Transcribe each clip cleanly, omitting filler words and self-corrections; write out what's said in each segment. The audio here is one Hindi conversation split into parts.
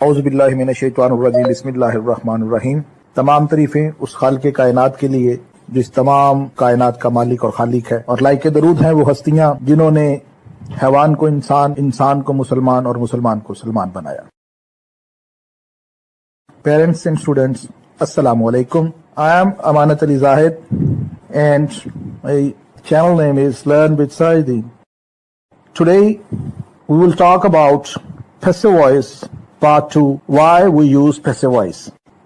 औज़ुबिल्लाहिमिनश्शैतानिर्रजीम बिस्मिल्लाहिर्रहमानिर्रहीम। तमाम तारीफें उस खालिक़े कायनात के लिए जो इस तमाम कायनात का मालिक और खालिक है, और लाइक दरूद हैं वो हस्तियां जिन्होंने हैवान को इंसान, इंसान को मुसलमान और मुसलमान को सलमान बनाया। पेरेंट्स एंड स्टूडेंट्स, अस्सलाम वालेकुम। I am Amanat Ali Zahid and my channel name is Learn with Saidi. Today we will talk about passive voice part 2, why we use passive voice.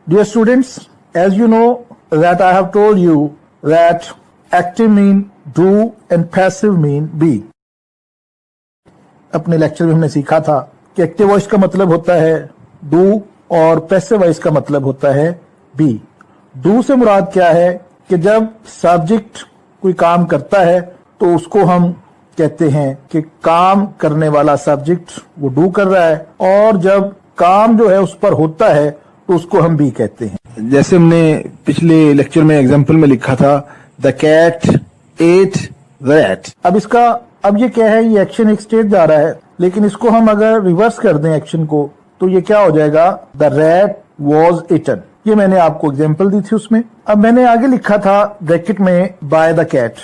Dear students, as you know that I have told you that active mean do and passive mean be. अपने लेक्चर में हमने सीखा था कि एक्टिव वॉइस का मतलब होता है do और पैसिव वॉइस का मतलब होता है be. do से मुराद क्या है कि जब सब्जेक्ट कोई काम करता है तो उसको हम कहते हैं कि काम करने वाला सब्जेक्ट वो डू कर रहा है, और जब काम जो है उस पर होता है तो उसको हम भी कहते हैं। जैसे हमने पिछले लेक्चर में एग्जांपल में लिखा था द कैट एट रैट। अब ये क्या है, ये एक्शन एक स्टेट जा रहा है, लेकिन इसको हम अगर रिवर्स कर दें एक्शन को तो ये क्या हो जाएगा, द रैट वॉज इटन। ये मैंने आपको एग्जांपल दी थी उसमें। अब मैंने आगे लिखा था ब्रैकेट में बाय द कैट।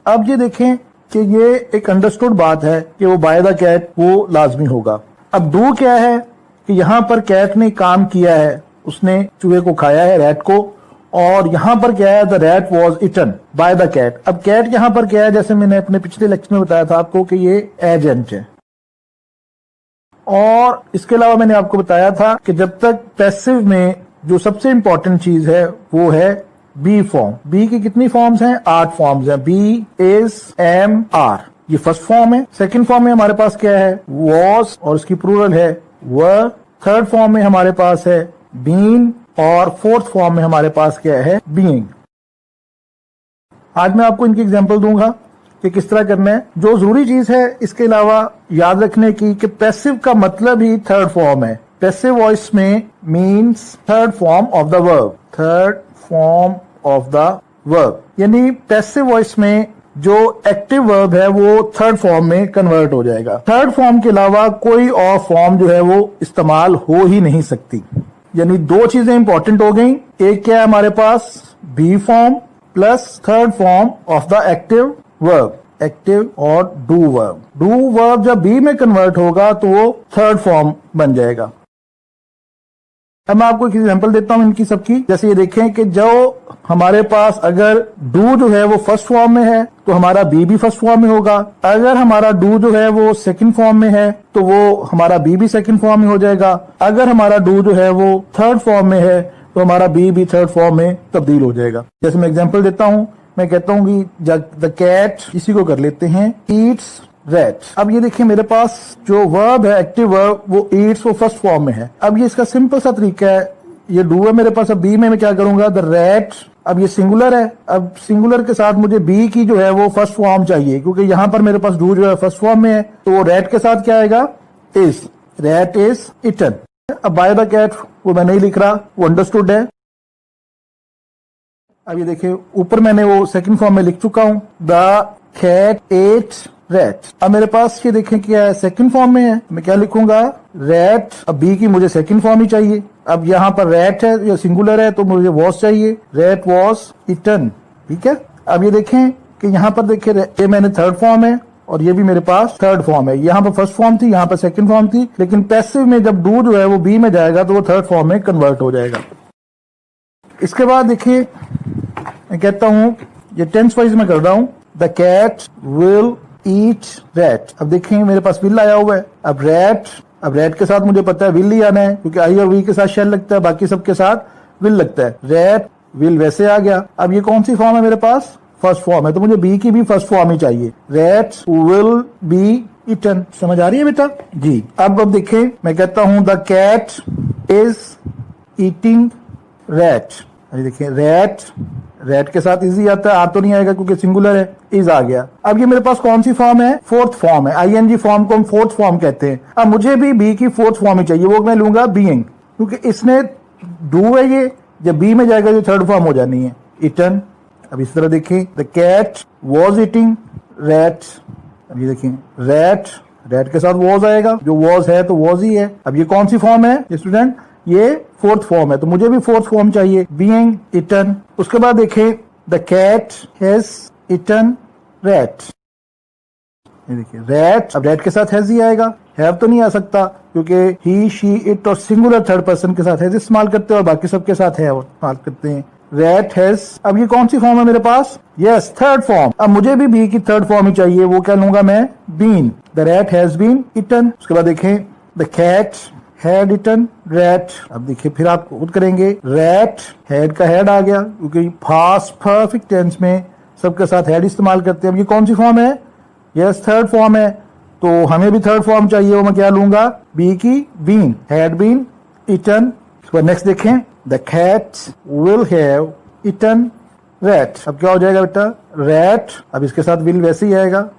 अब ये देखें कि ये एक अंडरस्टूड बात है कि वो बाय द कैट वो लाजमी होगा। अब डू क्या है कि यहां पर कैट ने काम किया है, उसने चूहे को खाया है, रैट को, और यहां पर क्या है, the rat was eaten by the cat. अब कैट यहां पर क्या है, जैसे मैंने अपने पिछले लेक्चर में बताया था आपको कि ये एजेंट है, और इसके अलावा मैंने आपको बताया था कि जब तक पैसिव में जो सबसे इंपॉर्टेंट चीज है वो है बी फॉर्म। बी की कितनी फॉर्म्स हैं, 8 फॉर्म्स हैं। बी इज एम आर, ये फर्स्ट फॉर्म है। सेकंड फॉर्म में हमारे पास क्या है, वॉज, और इसकी प्लूरल है वर। थर्ड फॉर्म में हमारे पास है बीन, और फोर्थ फॉर्म में हमारे पास क्या है, बीइंग। आज मैं आपको इनकी एग्जांपल दूंगा कि किस तरह करना है। जो जरूरी चीज है इसके अलावा याद रखने की कि पैसिव का मतलब ही थर्ड फॉर्म है। पैसिव वॉइस में means third form of the verb, third form of the verb, यानी पैसिव वॉइस में जो एक्टिव वर्ब है वो थर्ड फॉर्म में कन्वर्ट हो जाएगा। थर्ड फॉर्म के अलावा कोई और फॉर्म जो है वो इस्तेमाल हो ही नहीं सकती। यानी दो चीजें इंपॉर्टेंट हो गई, एक क्या है हमारे पास, be form plus third form of the active verb, active और डू वर्ब। डू वर्ब जब बी में कन्वर्ट होगा तो वो थर्ड फॉर्म बन जाएगा। अब मैं आपको एक एग्जांपल देता हूं इनकी सबकी। जैसे ये देखें कि जो हमारे पास अगर डू जो है वो फर्स्ट फॉर्म में है तो हमारा बी भी फर्स्ट फॉर्म में होगा। अगर हमारा डू जो है वो सेकंड फॉर्म में है तो वो हमारा बी भी सेकंड फॉर्म में हो जाएगा। अगर हमारा डू जो है वो थर्ड फॉर्म में है तो हमारा बी भी थर्ड फॉर्म में तब्दील हो जाएगा। जैसे मैं एग्जाम्पल देता हूं, मैं कहता हूं कि द कैट, इसी को कर लेते हैं, ईट्स रैट। अब ये देखिए मेरे पास जो वर्ब है, एक्टिव वर्ब, वो ईट्स, वो फर्स्ट फॉर्म में है। अब ये इसका सिंपल सा तरीका है, ये डू है मेरे पास। अब बी में मैं क्या करूंगा, द रैट। अब ये सिंगुलर है, अब सिंगुलर के साथ मुझे बी की जो है वो फर्स्ट फॉर्म चाहिए, क्योंकि यहां पर मेरे पास डू जो है फर्स्ट फॉर्म में है, तो वो रैट के साथ क्या आएगा, इज, रैट इज इटन। अब बाय द कैट वो मैं नहीं लिख रहा, वो अंडरस्टूड है। अब ये देखिए ऊपर मैंने वो सेकंड फॉर्म में लिख चुका हूं, द कैट एट रैट। अब मेरे पास ये देखें क्या है, सेकंड फॉर्म में है, मैं क्या लिखूंगा, रैट। अब बी की मुझे सेकंड फॉर्म ही चाहिए। अब यहाँ पर रैट है, ये सिंगुलर है, तो मुझे वॉज चाहिए, रैट वॉज इटन। ठीक है। अब ये देखें कि यहाँ पर देखिए ये मैंने थर्ड फॉर्म है और ये भी मेरे पास थर्ड फॉर्म है। यहाँ पर फर्स्ट फॉर्म थी, यहाँ पर सेकंड फॉर्म थी, लेकिन पैसिव में जब डू जो है वो बी में जाएगा तो वो थर्ड फॉर्म में कन्वर्ट हो जाएगा। इसके बाद देखिए मैं कहता हूं, ये टेंस वाइज में कर रहा हूं, the cat will eat rat. अब देखें मेरे पास विल आया हुआ है। अब रैट के साथ मुझे पता है विल ही आना है, क्योंकि आई और वी के साथ शेल लगता है, बाकी सबके साथ विल लगता है। रैट विल वैसे आ गया। अब ये कौन सी फॉर्म है मेरे पास, फर्स्ट फॉर्म है, तो मुझे बी की भी फर्स्ट फॉर्म ही चाहिए, रैट विल बी इटन। समझ आ रही है बेटा जी। अब देखें मैं कहता हूं the cat is eating rat. अभी देखिए रैट के साथ इजी आता है, आर तो नहीं आएगा क्योंकि सिंगुलर है, इज आ गया। अब ये मेरे पास कौन सी फॉर्म है, फोर्थ फॉर्म है। आईएनजी फॉर्म को हम फोर्थ फॉर्म कहते हैं। अब मुझे भी बी की फोर्थ फॉर्म ही चाहिए, वो मैं लूंगा बीइंग, क्योंकि इसने डू है, ये जब बी में जाएगा ये थर्ड फॉर्म हो जानी है, इटन। अब इस तरह देखिए the cat was eating rat. अब ये देखिए रैट रेड के साथ वॉज आएगा, जो वॉज है तो वॉज ही है। अब ये कौन सी फॉर्म है स्टूडेंट? ये फोर्थ फॉर्म है, तो मुझे भी फोर्थ फॉर्म चाहिए, बीइंग इटन। उसके बाद देखें the cat has eaten rat. ये देखिए रैट, अब रैट के साथ हैज ही आएगा, हैव तो नहीं आ सकता क्योंकि ही शी इट और सिंगुलर थर्ड पर्सन के साथ हैज इस्तेमाल करते हैं और बाकी सबके साथ है इस्तेमाल करते हैं। रैट हैज, अब ये कौन सी फॉर्म है मेरे पास? Yes, third form. अब मुझे भी बी की थर्ड फॉर्म ही चाहिए, वो क्या लूंगा मैं? Been. The rat has been eaten. उसके बाद देखें the cat had eaten rat. अब देखिए फिर आप खुद करेंगे, रैट हैड का हैड आ गया क्योंकि पास्ट परफेक्ट टेंस में सबके साथ हैड इस्तेमाल करते हैं। अब ये कौन सी फॉर्म है? यस, थर्ड फॉर्म है, तो हमें भी थर्ड फॉर्म चाहिए, वो मैं क्या लूंगा? बी की been, had been eaten. Next देखें the cat will have eaten rat. अब क्या हो जाएगा बेटा? रैट, अब इसके साथ विल वैसे ही आएगा,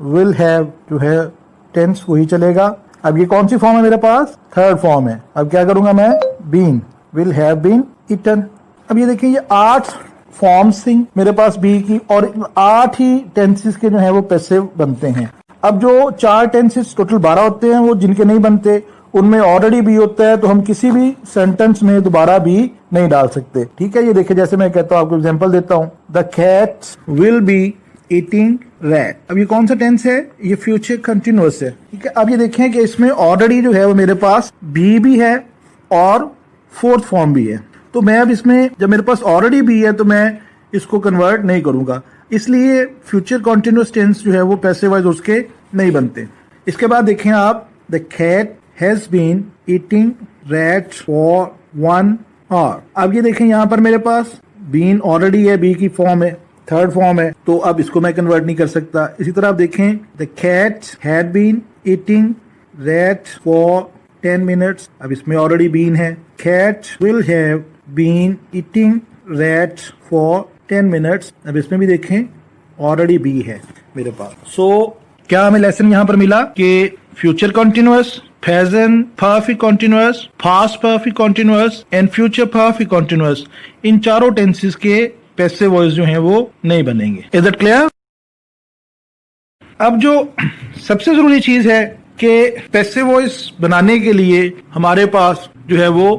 विल हैव जो है टेंस वही चलेगा। अब ये कौन सी फॉर्म है मेरे पास? थर्ड फॉर्म है। अब क्या करूंगा मैं? Been, will have been eaten. अब ये देखिए ये 8 फॉर्म्स थी मेरे पास बी की और 8 ही टेंसेस के जो है वो पैसिव बनते हैं। अब जो 4 टेंसेस टोटल 12 होते हैं, वो जिनके नहीं बनते उनमें ऑलरेडी बी होता है, तो हम किसी भी सेंटेंस में दोबारा बी नहीं डाल सकते। ठीक है, ये देखिए जैसे मैं कहता हूं, आपको एग्जांपल देता हूं, the cat will be eating rat. अब ये कौन सा टेंस है? ये फ्यूचर कंटिन्यूअस है। ठीक है, अब ये देखें कि इसमें ऑलरेडी जो है वो मेरे पास बी भी है और फोर्थ फॉर्म भी है, तो मैं अब इसमें जब मेरे पास ऑलरेडी बी है तो मैं इसको कन्वर्ट नहीं करूंगा, इसलिए फ्यूचर कॉन्टिन्यूअस टेंस जो है वो पैसिव वाइज उसके नहीं बनते। इसके बाद देखें आप, the cat has been eating rat for 1 hour. अब ये देखें यहाँ पर मेरे पास बीन ऑलरेडी है, बी की फॉर्म है, थर्ड फॉर्म है, तो अब इसको मैं कन्वर्ट नहीं कर सकता। इसी तरह आप देखें the cat had been eating rat for 10 minutes. अब इसमें ऑलरेडी बीन है। Cat will have been eating rat for 10 minutes. अब इसमें भी देखें ऑलरेडी बी है मेरे पास। सो क्या हमें लेसन यहां पर मिला कि future continuous, present perfect continuous, past perfect continuous and future perfect continuous, इन चारों टेंसेस के पैसिव वॉइस जो हैं वो नहीं बनेंगे। Is it clear? अब जो सबसे जरूरी चीज है कि पैसिव वॉइस बनाने के लिए हमारे पास जो है वो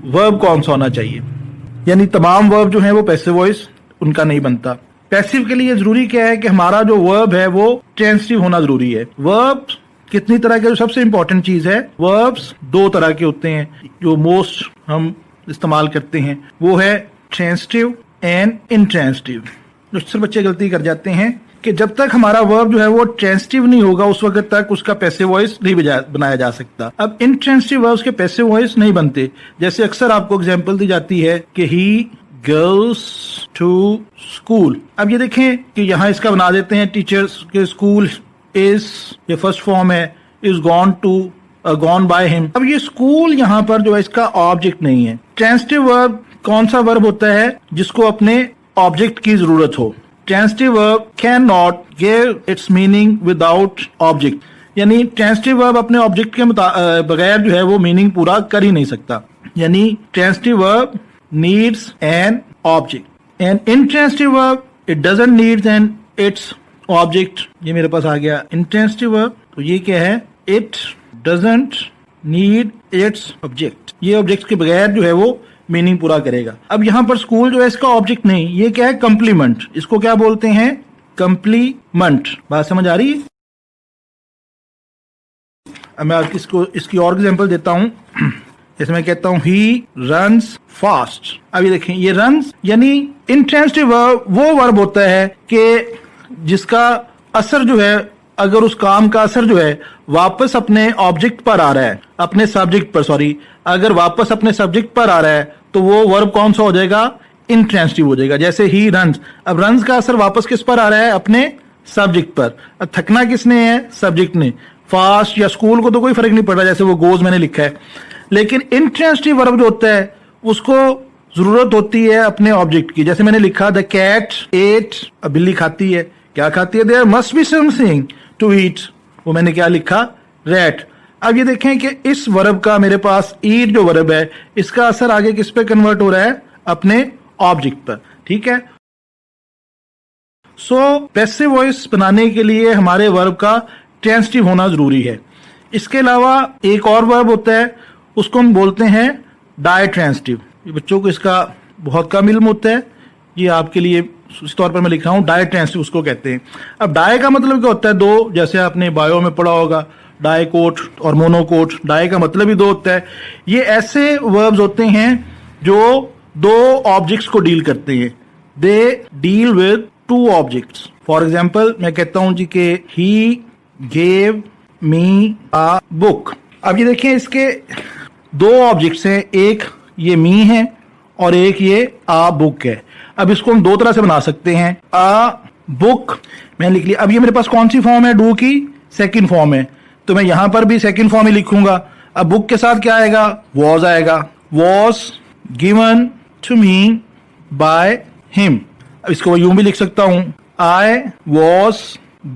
वर्ब कौन सा होना चाहिए, यानी तमाम वर्ब जो है वो पैसिव वॉइस उनका नहीं बनता। पैसिव के लिए जरूरी क्या है कि हमारा जो वर्ब है वो ट्रांसिटिव होना जरूरी है। वर्ब कितनी तरह के, जो सबसे इंपॉर्टेंट चीज है, वर्ब्स 2 तरह के होते हैं जो मोस्ट हम इस्तेमाल करते हैं, वो है ट्रांसिटिव एंड इंट्रांसिटिव। जो अक्सर बच्चे गलती कर जाते हैं कि जब तक हमारा वर्ब जो है वो ट्रांसिटिव नहीं होगा उस वक्त तक उसका पैसिव वॉइस नहीं बनाया जा सकता। अब इंट्रांसिटिव वर्ब्स के पैसिव वॉइस नहीं बनते, जैसे अक्सर आपको एग्जांपल दी जाती है कि ही गोस टू स्कूल। अब ये देखें कि यहाँ इसका बना देते हैं टीचर्स के स्कूल इज, ये फर्स्ट फॉर्म है, is gone to, gone by him. अब ये स्कूल यहाँ पर जो है इसका ऑब्जेक्ट नहीं है। ट्रांसिटिव वर्ब कौन सा वर्ब होता है जिसको अपने ऑब्जेक्ट की जरूरत हो? Transitive verb can not give its meaning without object, यानी ट्रांसिटिव वर्ब अपने ऑब्जेक्ट के बगैर जो है वो मीनिंग पूरा कर ही नहीं सकता, यानी transitive verb needs an object and intransitive verb it doesn't needs an its object. ये मेरे पास आ गया इंट्रांसिटिव वर्ब, तो ये क्या है? It doesn't need its object, ये ऑब्जेक्ट के बगैर जो है वो मीनिंग पूरा करेगा। अब यहां पर स्कूल जो है इसका ऑब्जेक्ट नहीं, ये क्या है? कंप्लीमेंट। इसको क्या बोलते हैं? कंप्लीमेंट। बात समझ आ रही है? अब मैं इसको इसकी और एग्जांपल देता हूं। जैसे मैं कहता हूं ही रन्स फास्ट। अब ये देखें, ये रन्स यानी इंट्रांसिटिव वर्ब वो वर्ब होता है कि जिसका असर जो है, अगर उस काम का असर जो है वापस अपने ऑब्जेक्ट पर आ रहा है, अपने सब्जेक्ट पर, सॉरी, अगर वापस अपने सब्जेक्ट पर आ रहा है तो वो वर्ब कौन सा हो जाएगा? इंट्रांसिटिव हो जाएगा। जैसे ही रन्स, अब रन्स का असर वापस किस पर आ रहा है? अपने सब्जेक्ट पर। अब थकना किसने है? सब्जेक्ट ने। फास्ट या स्कूल को तो कोई फर्क नहीं पड़ रहा, जैसे वो गोज मैंने लिखा है, लेकिन इंट्रांसिटिव वर्ब जो होता है उसको जरूरत होती है अपने ऑब्जेक्ट की। जैसे मैंने लिखा द कैट एट, बिल्ली खाती है, क्या खाती है? There must be something to eat, वो मैंने क्या लिखा? रैट। अब ये देखें कि इस वर्ब का मेरे पास ईट जो वर्ब है इसका असर आगे किस पे कन्वर्ट हो रहा है? अपने ऑब्जेक्ट पर। ठीक है, सो पैसिव वॉइस बनाने के लिए हमारे वर्ब का ट्रांजिटिव होना जरूरी है। इसके अलावा एक और वर्ब होता है, उसको हम बोलते हैं डायट्रांजिटिव। बच्चों को इसका बहुत कम इल्म होता है, ये आपके लिए इस तौर पर मैं लिख रहा हूँ, डायट्रांजिटिव उसको कहते हैं। अब डाई का मतलब क्या होता है? दो, जैसे आपने बायो में पढ़ा होगा डाइकोट और मोनोकोट, डाई का मतलब ही दो होता है। ये ऐसे वर्ब्स होते हैं जो दो ऑब्जेक्ट्स को डील करते हैं, they deal with two objects. For example मैं कहता हूं जी कि he gave me a book. अब ये देखिए इसके दो ऑब्जेक्ट्स हैं, एक ये मी है और एक ये आ बुक है। अब इसको हम दो तरह से बना सकते हैं। आ बुक मैंने लिख लिया। अब ये मेरे पास कौन सी फॉर्म है? डू की सेकंड फॉर्म है, तो मैं यहां पर भी सेकंड फॉर्म ही लिखूंगा। अब बुक के साथ क्या आएगा? वॉज आएगा। Was given to me by him. अब इसको मैं यूं भी लिख सकता हूं, I was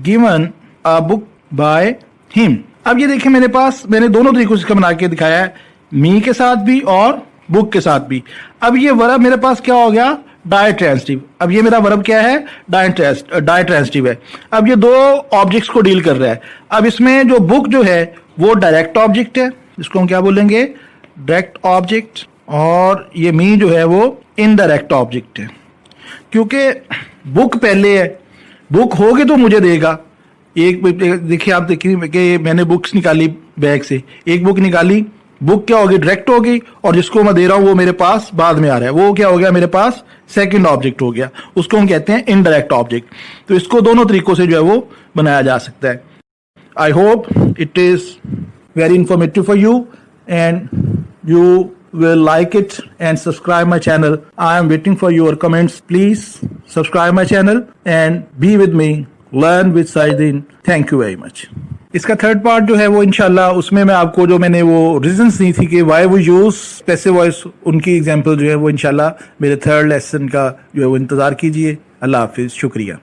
given a book by him. अब ये देखिए मेरे पास मैंने दोनों तरीकों से इसका बना के दिखाया है, मी के साथ भी और बुक के साथ भी। अब ये वर्ब मेरे पास क्या हो गया? डायट्रांजिटिव। अब ये मेरा वर्ब क्या है? डायट्रांजिटिव है। अब ये दो ऑब्जेक्ट्स को डील कर रहा है। अब इसमें जो बुक जो है वो डायरेक्ट ऑब्जेक्ट है, इसको हम क्या बोलेंगे? Direct object. और ये मी जो है वो इनडायरेक्ट ऑब्जेक्ट है, क्योंकि बुक पहले है, बुक होगी तो मुझे देगा। एक देखिए, आप देखिए कि मैंने बुक्स निकाली बैग से, एक बुक निकाली, बुक क्या होगी? डायरेक्ट होगी, और जिसको मैं दे रहा हूं वो मेरे पास बाद में आ रहा है, वो क्या हो गया? मेरे पास सेकंड ऑब्जेक्ट हो गया, उसको हम कहते हैं इनडायरेक्ट ऑब्जेक्ट। तो इसको दोनों तरीकों से जो है वो बनाया जा सकता है। I hope it is very informative for you and you will like it and subscribe my channel. I am waiting for your comments. Please subscribe my channel and be with me. Learn with Saidin. Thank you very much. इसका थर्ड पार्ट जो है वो इंशाल्लाह, उसमें मैं आपको जो मैंने वो रीजंस दी थी कि why we use passive voice, उनकी एग्जांपल जो है वो इंशाल्लाह मेरे थर्ड लेसन का जो है वो इंतजार कीजिए। अल्लाह हाफिज, शुक्रिया।